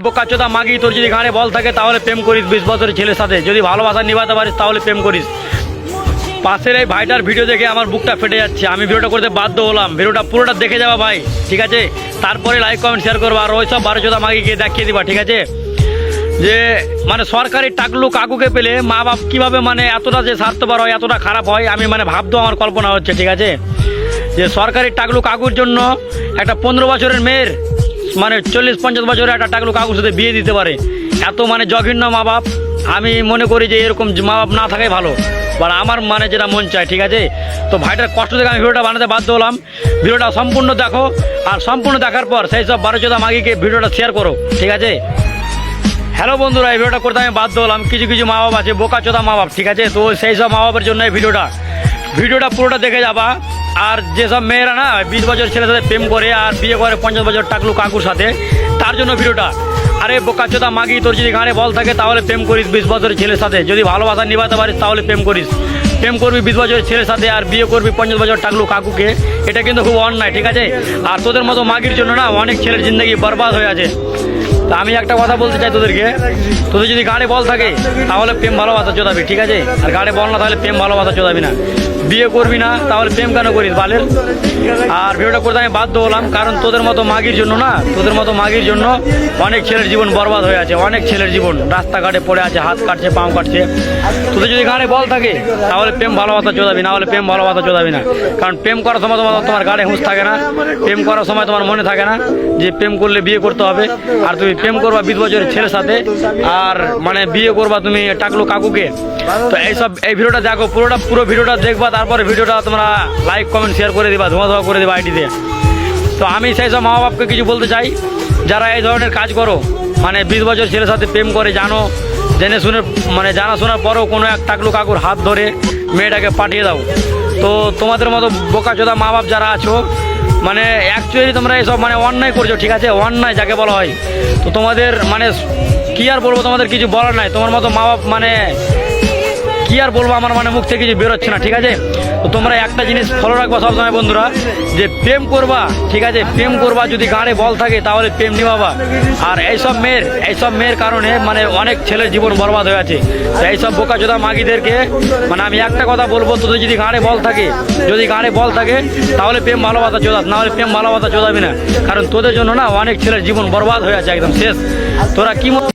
বোকাচোদা মাগি, তোর যদি ঘাড়ে বল থাকে তাহলে প্রেম করিস 20 বছরের ছেলের সাথে। যদি ভালোবাসা নিভাতে পারিস তাহলে প্রেম করিস। পাশের এই ভাইটার ভিডিও দেখে আমার বুকটা ফেটে যাচ্ছে, আমি ভিডিওটা করতে বাধ্য হলাম। ভিডিওটা পুরোটা দেখে যাবা ভাই, ঠিক আছে? তারপরে লাইক কমেন্ট শেয়ার করবা, আর ওই সব 12চোদা মাগিকে দেখিয়ে দিবা, ঠিক আছে? যে মানে সরকারি টাকলু কাকুকে পেলে মা বাপ কীভাবে মানে এতটা যে স্বার্থপর হয়, এতটা খারাপ হয়, আমি মানে ভাবতেও আমার কল্পনা হচ্ছে, ঠিক আছে? যে সরকারি টাকলু কাকুর জন্য একটা 15 বছরের মেয়ের মানে 40-50 বছরের একটা টাকলু কাকুর সাথে বিয়ে দিতে পারে, এত মানে জঘন্য মা বাপ। আমি মনে করি যে এরকম মা বাপ না থাকাই ভালো, বা আমার মানে যেটা মন চায়, ঠিক আছে? তো ভাইটার কষ্ট থেকে আমি ভিডিওটা বানাতে বাধ্য হলাম। ভিডিওটা সম্পূর্ণ দেখো, আর সম্পূর্ণ দেখার পর সেই সব 12চোদা মাগিকে ভিডিওটা শেয়ার করো, ঠিক আছে? হ্যালো বন্ধুরা, এই ভিডিওটা করতে আমি বাধ্য হলাম। কিছু কিছু মা বাপ আছে বোকাচোদা মা বাপ, ঠিক আছে? তো সেই সব মা বাপের জন্য এই ভিডিওটা পুরোটা দেখে যাবা। আর যেসব মেয়েরা না 20 বছর ছেলের সাথে প্রেম করে আর বিয়ে করে 50 বছর টাকলু কাকুর সাথে, তার জন্য ভিডিওটা। আরে বোকাচোদা মাগি, তোর যদি ঘাড়ে বল থাকে তাহলে প্রেম করিস 20 বছরের ছেলের সাথে। যদি ভালোবাসা নিভাতে পারিস তাহলে প্রেম করিস। প্রেম করবি 20 বছরের ছেলের সাথে আর বিয়ে করবি 50 বছর টাকলু কাকুকে, এটা কিন্তু খুব অন্যায়, ঠিক আছে? আর তোদের মতো মাগির জন্য না অনেক ছেলের জিন্দগি বরবাদ হয়ে আছে। তা আমি একটা কথা বলতে চাই তোদেরকে, তোদের যদি গাড়ে বল থাকে তাহলে প্রেম ভালোবাসা চোদাবি, ঠিক আছে? আর গাড়ে বল না তাহলে প্রেম ভালোবাসা চোদাবি না। বিয়ে করবি না তাহলে প্রেম কেন করিস বালের? আর ভিডিওটা করতে আমি বাধ্য হলাম, কারণ তোদের মতো মাগির জন্য না, তোদের মতো মাগির জন্য অনেক ছেলের জীবন বরবাদ হয়ে আছে। অনেক ছেলের জীবন রাস্তাঘাটে পড়ে আছে, হাত কাটছে, পাও কাটছে। তোদের যদি গাড়ে বল থাকে তাহলে প্রেম ভালোবাসা চোদাবি, না হলে প্রেম ভালোবাসা চোদাবি না। কারণ প্রেম করার সময় তোমার গাড়ে হুঁশ থাকে না, প্রেম করার সময় তোমার মনে থাকে না যে প্রেম করলে বিয়ে করতে হবে। আর তুমি প্রেম করবা 20 বছরের ছেলের সাথে, আর মানে বিয়ে করবা তুমি টাকলু কাকুকে। তো এই ভিডিওটা দেখো, পুরো ভিডিওটা দেখবা, তারপরে ভিডিওটা তোমরা লাইক কমেন্ট শেয়ার করে দিবা, ধোয়া করে দিবা আইডিতে। তো আমি সেই সব মা বাপকে কিছু বলতে চাই যারা এই ধরনের কাজ করো, মানে 20 বছর ছেলের সাথে প্রেম করে জেনে শুনে মানে জানা শোনার পরেও কোনো এক টাকলু কাকুর হাত ধরে মেয়েটাকে পাঠিয়ে দাও। তো তোমাদের মতো বোকাচোদা মা বাপ যারা আছো, মানে অ্যাকচুয়ালি তোমরা এইসব মানে অন্যায় করছো, ঠিক আছে? অন্যায় যাকে বলা হয়। তো তোমাদের মানে কি আর বলবো, তোমাদের কিছু বলার নাই। তোমার মতো মা বাপ মানে কি আর বলবো, আমার মানে মুখ থেকে কিছু বেরোচ্ছে না, ঠিক আছে? তো তোমরা একটা জিনিস ফলো রাখবা সবসময় বন্ধুরা, যে প্রেম করবা, ঠিক আছে? প্রেম করবা, যদি গাড়ে বল থাকে তাহলে প্রেম নিভাবা। আর এইসব মেয়ের কারণে মানে অনেক ছেলের জীবন বরবাদ হয়ে আছে। তো এইসব বোকাচোদা মাগিদেরকে মানে আমি একটা কথা বলবো, তোদের যদি গাড়ে বল থাকে তাহলে প্রেম ভালোবাসা চোদাস, না হলে প্রেম ভালোবাসা চোদাবি না। কারণ তোদের জন্য না অনেক ছেলের জীবন বরবাদ হয়ে আছে, একদম শেষ। তোরা কি